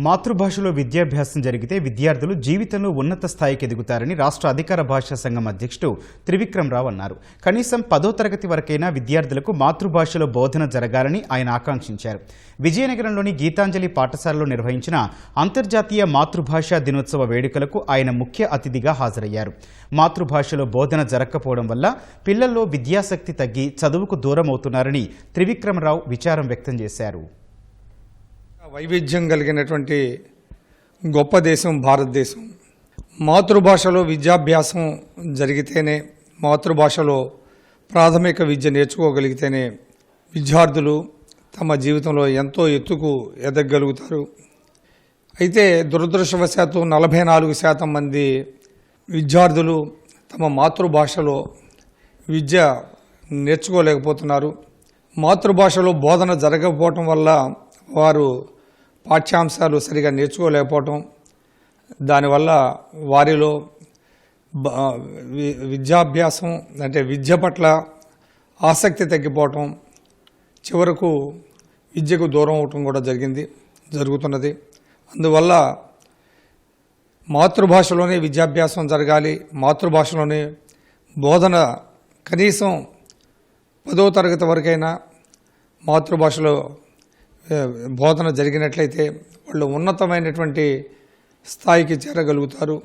మాతృభాషలో విద్యాభ్యాసం జరిగితే విద్యార్థులు జీవితంలో ఉన్నత స్థాయికి ఎదుగుతారని రాష్ట్ర అధికార భాషా సంఘం అధ్యక్షుడు త్రివిక్రమ్ రావు అన్నారు. కనీసం 10వ తరగతి వరకైనా విద్యార్థులకు మాతృభాషలో బోధన జరగాలని ఆయన ఆకాంక్షించారు. విజయనగరంలోని గీతాంజలి పాఠశాలలో నిర్వహించిన అంతర్జాతీయ మాతృభాషా దినోత్సవ వేడుకలకు ఆయన ముఖ్య అతిథిగా హాజరయ్యారు. మాతృభాషలో బోధన జరగకపోవడం వల్ల పిల్లల్లో విద్యాశక్తి తగ్గి చదువుకు దూరం అవుతున్నారని త్రివిక్రమ్ రావు విచారం వ్యక్తం చేశారు. వైవిధ్యం కలిగినటువంటి గొప్ప దేశం భారతదేశం. మాతృభాషలో విద్యాభ్యాసం జరిగితేనే, మాతృభాషలో ప్రాథమిక విద్య నేర్చుకోగలిగితేనే విద్యార్థులు తమ జీవితంలో ఎంతో ఎత్తుకు ఎదగలుగుతారు. అయితే దురదృష్టవశాత్తు 44% మంది విద్యార్థులు తమ మాతృభాషలో విద్య నేర్చుకోలేకపోతున్నారు. మాతృభాషలో బోధన జరగకపోవటం వల్ల వారు పాఠ్యాంశాలు సరిగా నేర్చుకోలేకపోవటం, దానివల్ల వారిలో విద్యాభ్యాసం అంటే విద్య పట్ల ఆసక్తి తగ్గిపోవటం, చివరకు విద్యకు దూరం అవటం కూడా జరుగుతున్నది. అందువల్ల మాతృభాషలోనే విద్యాభ్యాసం జరగాలి. మాతృభాషలోనే బోధన కనీసం 10వ తరగతి వరకైనా మాతృభాషలో బోధన జరిగినట్లయితే వాళ్ళు ఉన్నతమైనటువంటి స్థాయికి చేరగలుగుతారు.